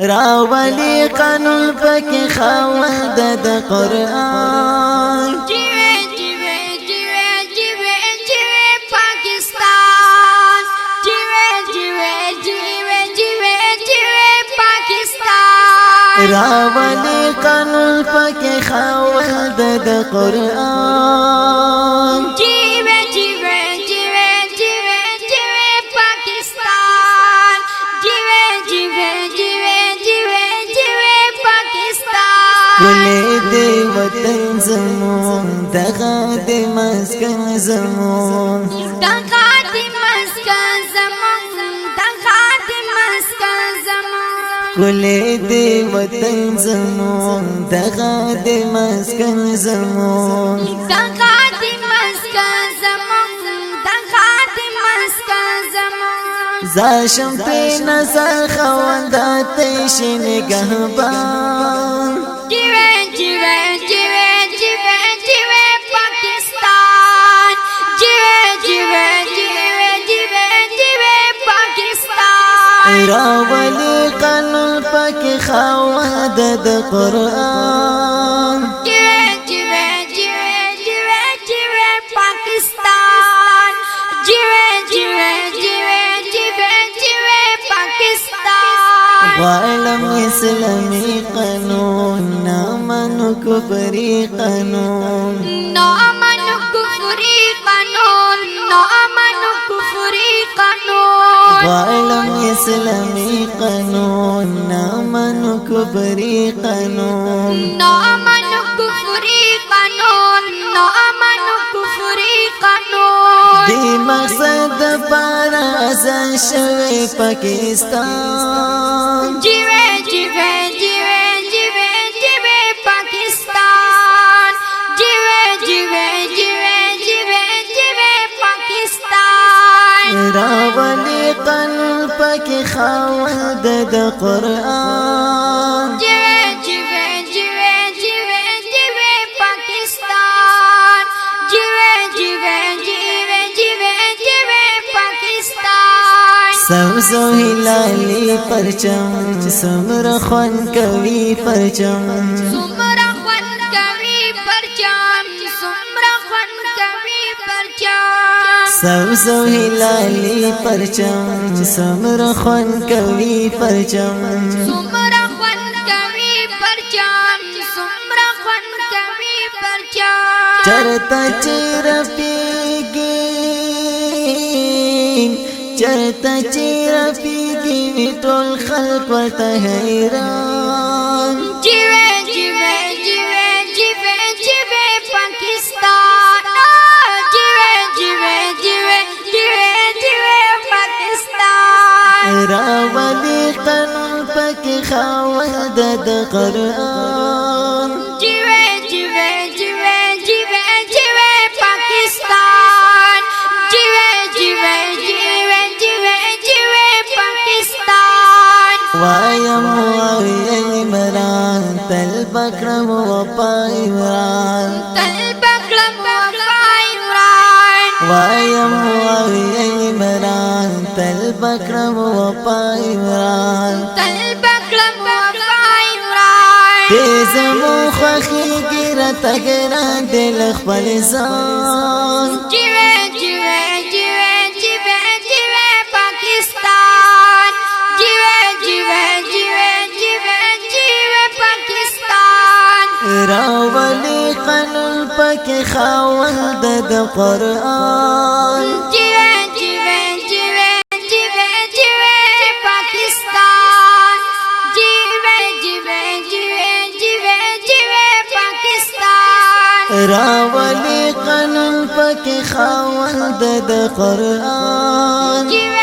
راولی قانون پکی خواند د قرآن جیوے جیوے جیوے جیوے جیوے پاکستان جیوے جیوے جیوے جیوے جیوے پاکستان راولی قانون پکی خواند د قرآن جیوے جیوے جیوے جیوے جیوے پاکستان جیوے جیوے جیوے جیوے جیوے پاکستان کلی دی وطن زمون دغا دی مسکن زمون دغا دی مسکن زمون دغا دی مسکن زمون کلی دی وطن زمون دغا دی مسکن زمون دغا دی مسکن زمون دغا دی مسکن زمون زاشم پی نظر خوندات تیشی نگهبان جیوے جیوے جیوے جیوے جیوے پاکستان جیوے جیوے جیوے جیوے جیوے پاکستان راولی قانون پاکی خواند د قرآن جیوے جیوے جیوے جیوے جیوے پاکستان جیوے جیوے جیوے جیوے جیوے پاکستان غالم اسلامی قانون نامنو کفری قانون نامنو کفری قانون نامنو کفری قانون غالم اسلامی قانون نامنو کفری قانون نامنو کفری قانون نامنو کفری قانون دی مقصد پارا ازان شوی پاکستان جیوے جیوے جیوے جیوے جیوے پاکستان جیوے جیوے جیوے جیوے جیوے پاکستان راولی قانون پاکی خواند د قرآن جیوے جیوے جیوے جیوے جیوے پاکستان جیوے جیوے جیوے جیوے جیوے پاکستان سبزو ہلالی پرچم سمر خوان کوي پرچم سمرا خوان کوي پرچم سمرا خوان کوي پرچم سبزو ہلالی پرچم سمر خوان کوي پرچم سمرا خوان کوي پرچم سمرا خوان کوي پرچم چرتا چیر پیگی چرتا چیر پیگی ټول خلق ورته حیران جیوے جیوے جیوے جیوے جیوے پاکستان جیوے جیوے جیوے جیوے جیوے پاکستان راولی قانون پاکی خواند د قرآن جیوے جیوے جیوے جیوے جیوے پاکستان جیوے جیوے جیوے جیوے جیوے پاکستان وایم عمران تل بکرم وفا عمران تل بکرم وفا عمران وایم عمران تل بکرم وفا عمران تل بکرم وفا عمران تیزمو خوخی گیره تگران دل خپل ځان جیوے جیوے جیوے جیوے جیوے پاکستان جیوے جیوے جیوے جیوے جیوے پاکستان راولی قانون پاکی خواند د قرآن جیوے جیوے جیوے جیوے جیوے پاکستان جیوے جیوے جیوے جیوے جیوے پاکستان راولی قانون پاکی خواند د قرآن جیوے